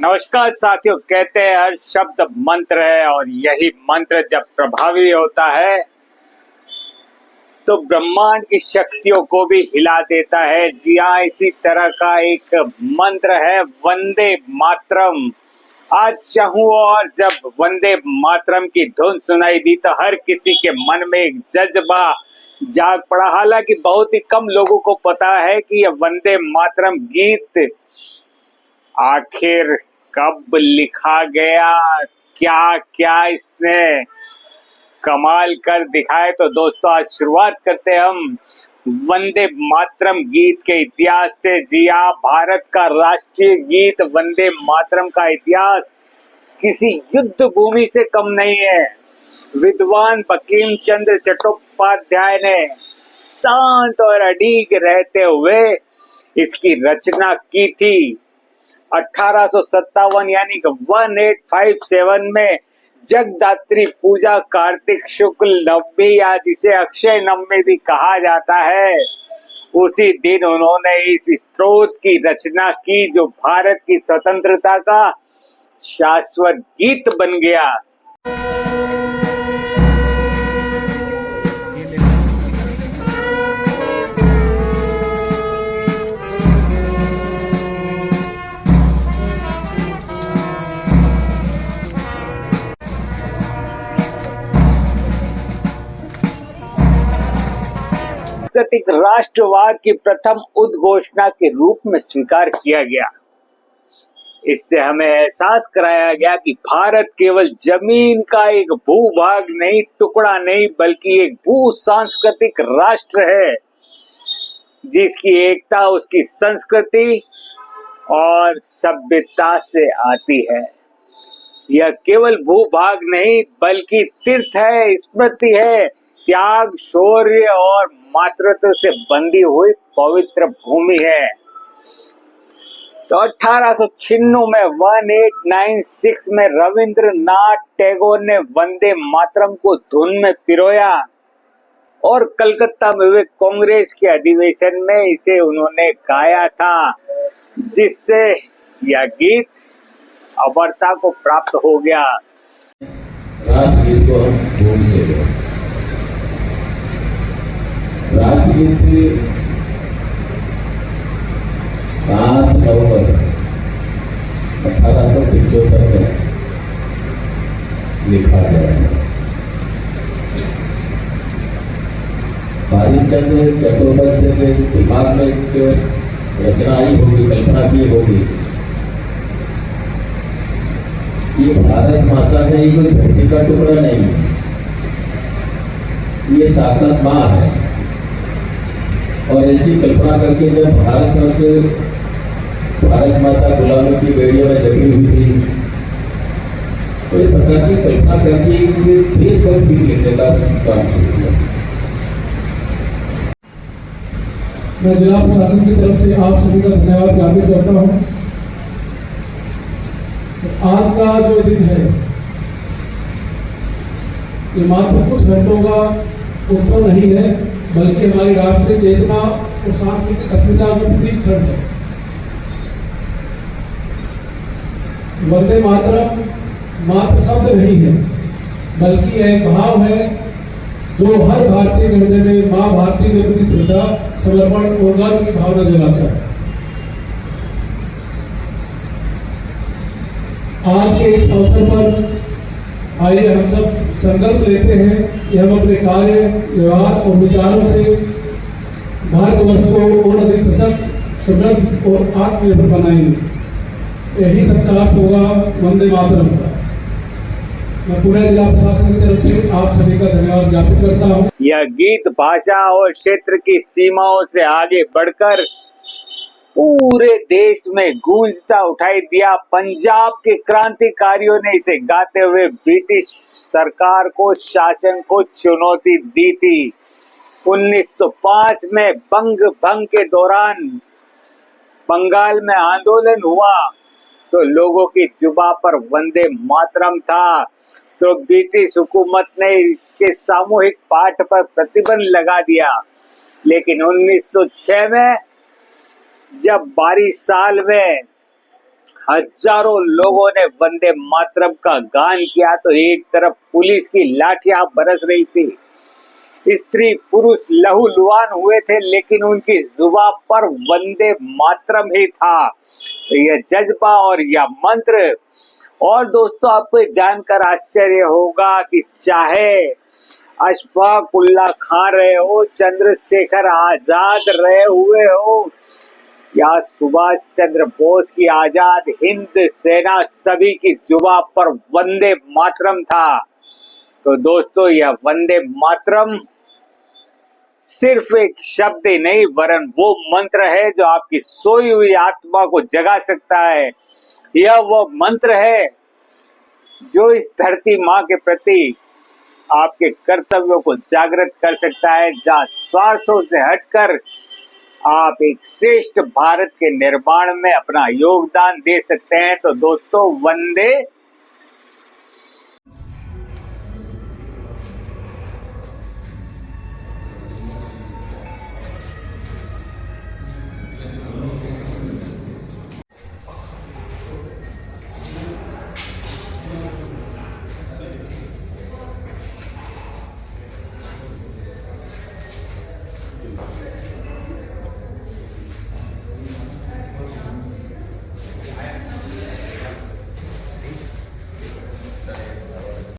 नमस्कार साथियों, कहते हैं हर शब्द मंत्र है और यही मंत्र जब प्रभावी होता है तो ब्रह्मांड की शक्तियों को भी हिला देता है। जी हाँ, इसी तरह का एक मंत्र है वंदे मातरम। आज चाहूं और जब वंदे मातरम की धुन सुनाई दी तो हर किसी के मन में एक जज्बा जाग पड़ा। हालांकि बहुत ही कम लोगों को पता है कि यह वंदे मातरम गीत आखिर कब लिखा गया, क्या क्या इसने कमाल कर दिखाए। तो दोस्तों, आज शुरुआत करते हैं हम वंदे मातरम गीत के इतिहास से। जी हाँ, भारत का राष्ट्रीय गीत वंदे मातरम का इतिहास किसी युद्ध भूमि से कम नहीं है। विद्वान बंकिम चंद्र चट्टोपाध्याय ने शांत और अडिग रहते हुए इसकी रचना की थी। 1857 यानी कि 1857 में जगदात्री पूजा कार्तिक शुक्ल नवमी या जिसे अक्षय नवमी भी कहा जाता है, उसी दिन उन्होंने इस स्तोत्र की रचना की जो भारत की स्वतंत्रता का शाश्वत गीत बन गया। सांस्कृतिक राष्ट्रवाद की प्रथम उद्घोषणा के रूप में स्वीकार किया गया। इससे हमें एहसास कराया गया कि भारत केवल जमीन का एक भूभाग नहीं, टुकड़ा नहीं, बल्कि एक भू सांस्कृतिक राष्ट्र है जिसकी एकता उसकी संस्कृति और सभ्यता से आती है। यह केवल भूभाग नहीं बल्कि तीर्थ है, स्मृति है, त्याग, शौर्य और मातृत्व से बंधी हुई पवित्र भूमि है। तो 1896 में 1896 में रविंद्रनाथ टैगोर ने वंदे मातरम को धुन में पिरोया और कलकत्ता में हुए कांग्रेस के अधिवेशन में इसे उन्होंने गाया था, जिससे यह गीत अमरता को प्राप्त हो गया। राजगीत को हम धूम से राजगीत 7 नवंबर 1875 में लिखा गया है। भारीचंद चट्टोपाध्याय के दिमाग में एक रचना आई होगी, कल्पना की होगी कि भारत माता है, ये कोई धरती का टुकड़ा नहीं है, ये साक्षात माँ है। और ऐसी कल्पना करके जब भारत से भारत माता गुलामों की बेड़ियों में जकड़ी हुई थी, तो इस प्रकार की कल्पना करके देशभक्ति लिखने का काम शुरू किया। मैं जिला प्रशासन की तरफ से आप सभी का धन्यवाद ज्ञापित करता हूँ। आज का जो दिन है ये मात्र कुछ घंटों का उत्सव नहीं है, बल्कि हमारी राष्ट्रीय चेतना और सांस्कृतिक अस्मिता का प्रतीक क्षण है। वंदे मातरम मात्र शब्द नहीं है, बल्कि एक भाव है जो हर भारतीय हृदय में माँ भारती के प्रति श्रद्धा, समर्पण और गर्व की भावना जगाता है। आज के इस अवसर पर आइए हम सब संकल्प लेते हैं कि हम अपने कार्य, व्यवहार और विचारों से भारतवर्ष को और अधिक सशक्त, समृद्ध और आत्मनिर्भर बनाएंगे। यही सच्चा अर्थ होगा वंदे मातरम का। मैं पूरे जिला प्रशासन की तरफ से आप सभी का धन्यवाद ज्ञापित करता हूँ। यह गीत भाषा और क्षेत्र की सीमाओं से आगे बढ़कर पूरे देश में गूंजता उठाई दिया। पंजाब के क्रांतिकारियों ने इसे गाते हुए ब्रिटिश सरकार को, शासन को चुनौती दी थी। 1905 में बंग भंग के दौरान बंगाल में आंदोलन हुआ तो लोगों की जुबां पर वंदे मातरम था। तो ब्रिटिश हुकूमत ने इसके सामूहिक पाठ पर प्रतिबंध लगा दिया। लेकिन 1906 में जब 22 साल में हजारों लोगों ने वंदे मातरम का गान किया तो एक तरफ पुलिस की लाठियां बरस रही थी, स्त्री पुरुष लहूलुहान हुए थे, लेकिन उनकी जुबान पर वंदे मातरम ही था। तो यह जज्बा और यह मंत्र। और दोस्तों, आपको जानकर आश्चर्य होगा कि चाहे अशफाक उल्लाह खान रहे हो, चंद्रशेखर आजाद रहे हुए हो, या सुभाष चंद्र बोस की आजाद हिंद सेना, सभी की जुबान पर वंदे मातरम था। तो दोस्तों, यह वंदे मातरम सिर्फ एक शब्द ही नहीं, वरन वो मंत्र है जो आपकी सोई हुई आत्मा को जगा सकता है। यह वो मंत्र है जो इस धरती माँ के प्रति आपके कर्तव्यों को जागृत कर सकता है, जहाँ स्वार्थों से हटकर आप एक श्रेष्ठ भारत के निर्माण में अपना योगदान दे सकते हैं। तो दोस्तों, वंदे